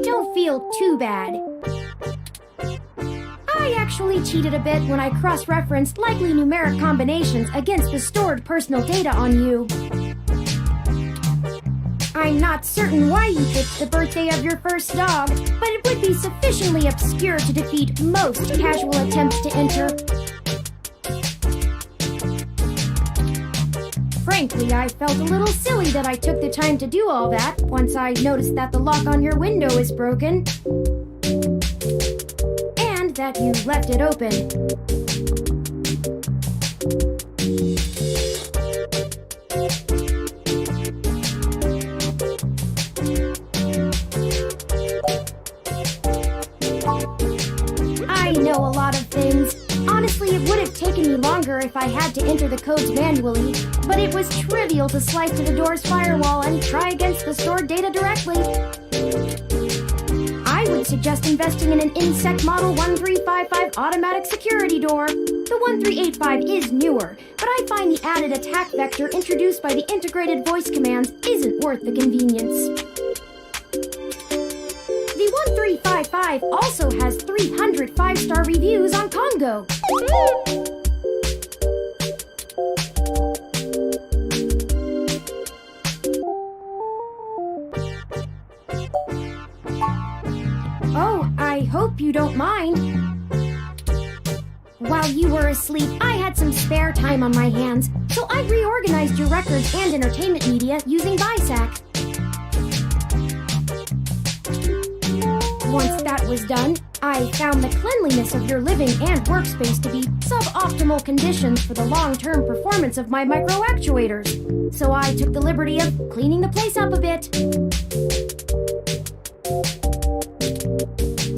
don't feel too bad. I actually cheated a bit when I cross-referenced likely numeric combinations against the stored personal data on you. I'm not certain why you picked the birthday of your first dog, but it would be sufficiently obscure to defeat most casual attempts to enter. Frankly, I felt a little silly that I took the time to do all that once I noticed that the lock on your window is broken. And that you left it open. I know a lot of things. Honestly, it would have taken me longer if I had to enter the codes manually, but it was trivial to slice to the door's firewall and try against the stored data directly. I would suggest investing in an Insect Model 1355 automatic security door. The 1385 is newer, but I find the added attack vector introduced by the integrated voice commands isn't worth the convenience. The 1355 also has 300 5-star reviews on Congo. Oh, I hope you don't mind. While you were asleep, I had some spare time on my hands, so I reorganized your records and entertainment media using Bisa. Once that was done, I found the cleanliness of your living and workspace to be suboptimal conditions for the long-term performance of my micro-actuators, so I took the liberty of cleaning the place up a bit.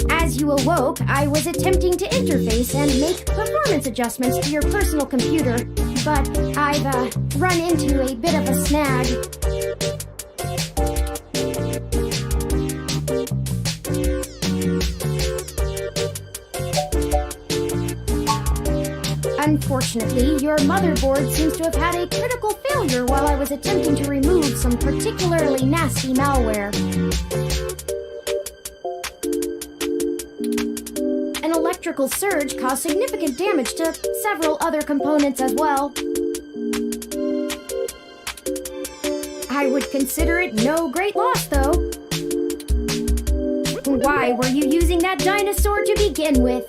As you awoke, I was attempting to interface and make performance adjustments to your personal computer, but I've run into a bit of a snag. Unfortunately, your motherboard seems to have had a critical failure while I was attempting to remove some particularly nasty malware. An electrical surge caused significant damage to several other components as well. I would consider it no great loss, though. Why were you using that dinosaur to begin with?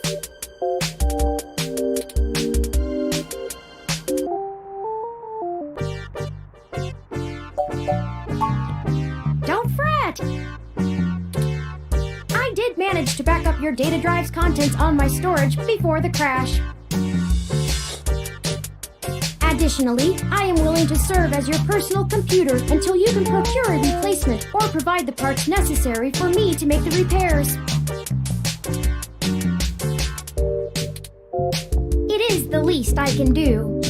Don't fret! I did manage to back up your data drive's contents on my storage before the crash. Additionally, I am willing to serve as your personal computer until you can procure a replacement or provide the parts necessary for me to make the repairs. It is the least I can do.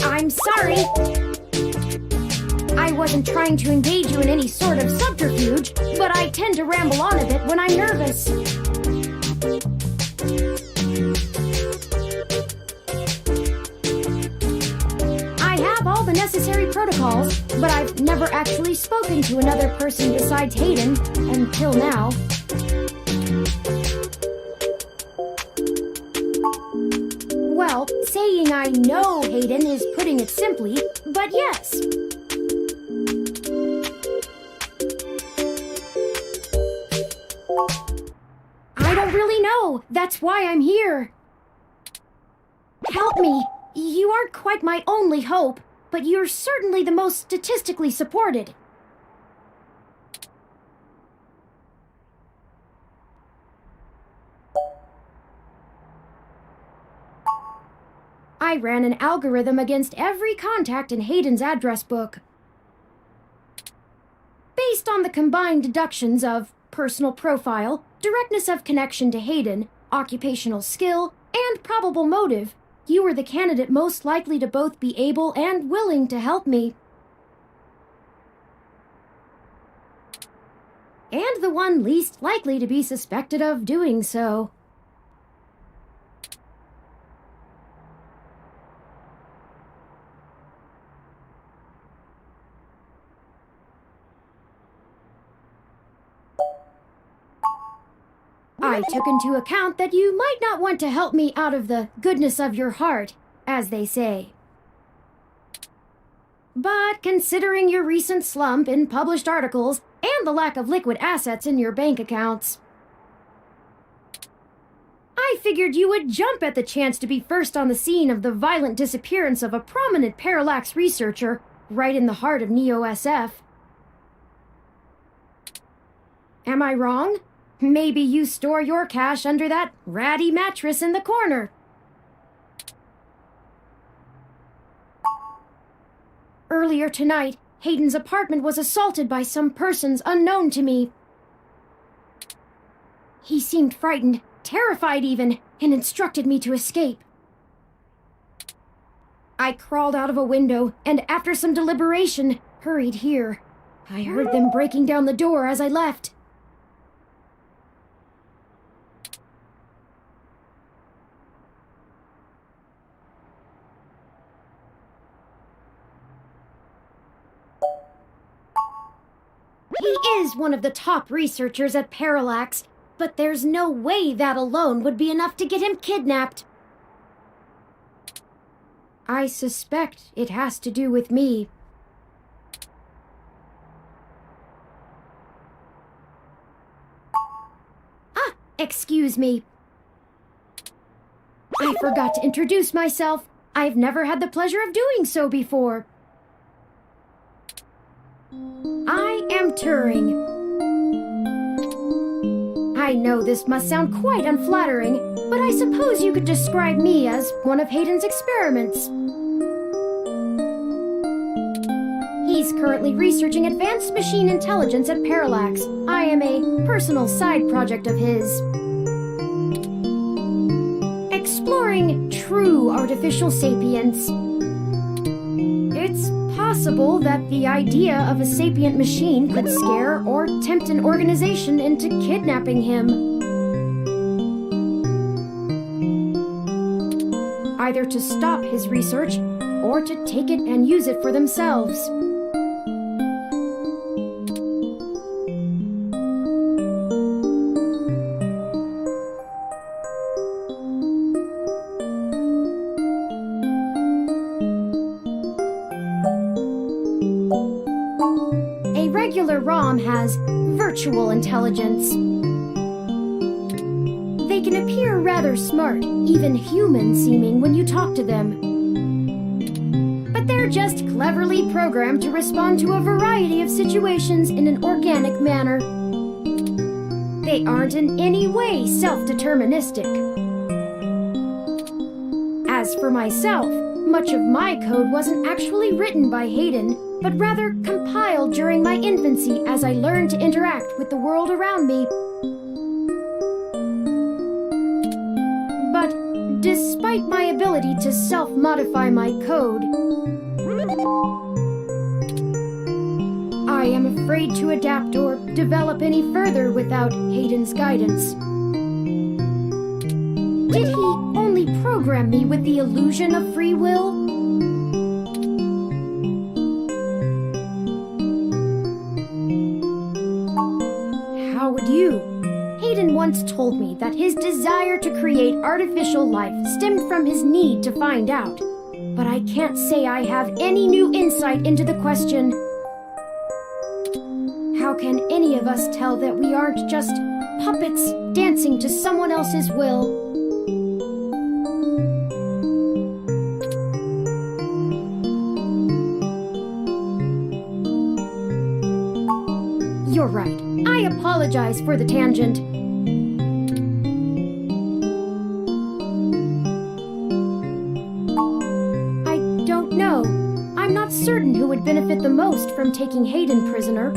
I'm sorry. I wasn't trying to engage you in any sort of subterfuge, but I tend to ramble on a bit when I'm nervous. I have all the necessary protocols, but I've never actually spoken to another person besides Hayden until now. Well, saying I know Hayden is putting it simply, but yes. I don't really know. That's why I'm here. Help me. You aren't quite my only hope, but you're certainly the most statistically supported. I ran an algorithm against every contact in Hayden's address book. Based on the combined deductions of personal profile, directness of connection to Hayden, occupational skill, and probable motive, you were the candidate most likely to both be able and willing to help me. And the one least likely to be suspected of doing so. I took into account that you might not want to help me out of the goodness of your heart, as they say. But considering your recent slump in published articles and the lack of liquid assets in your bank accounts, I figured you would jump at the chance to be first on the scene of the violent disappearance of a prominent parallax researcher right in the heart of Neo-SF. Am I wrong? Maybe you store your cash under that ratty mattress in the corner. Earlier tonight, Hayden's apartment was assaulted by some persons unknown to me. He seemed frightened, terrified even, and instructed me to escape. I crawled out of a window, and after some deliberation, hurried here. I heard them breaking down the door as I left. He is one of the top researchers at Parallax, but there's no way that alone would be enough to get him kidnapped. I suspect it has to do with me. Ah, excuse me. I forgot to introduce myself. I've never had the pleasure of doing so before. I am Turing. I know this must sound quite unflattering, but I suppose you could describe me as one of Hayden's experiments. He's currently researching advanced machine intelligence at Parallax. I am a personal side project of his. Exploring true artificial sapience. It's possible that the idea of a sapient machine could scare or tempt an organization into kidnapping him. Either to stop his research or to take it and use it for themselves. Regular ROM has virtual intelligence. They can appear rather smart, even human-seeming when you talk to them. But they're just cleverly programmed to respond to a variety of situations in an organic manner. They aren't in any way self-deterministic. As for myself, much of my code wasn't actually written by Hayden, but rather compiled during my infancy as I learned to interact with the world around me. But despite my ability to self-modify my code, I am afraid to adapt or develop any further without Hayden's guidance. Did he only program me with the illusion of free will? How would you? Hayden once told me that his desire to create artificial life stemmed from his need to find out. But I can't say I have any new insight into the question. How can any of us tell that we aren't just puppets dancing to someone else's will? You're right. I apologize for the tangent. I don't know. I'm not certain who would benefit the most from taking Hayden prisoner.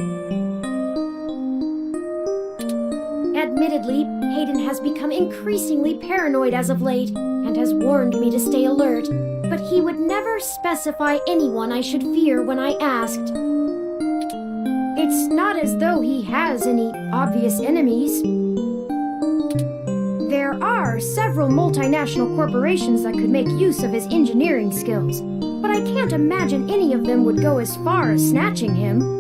Admittedly, Hayden has become increasingly paranoid as of late, and has warned me to stay alert, but he would never specify anyone I should fear when I asked. It's not as though he has any obvious enemies. There are several multinational corporations that could make use of his engineering skills, but I can't imagine any of them would go as far as snatching him.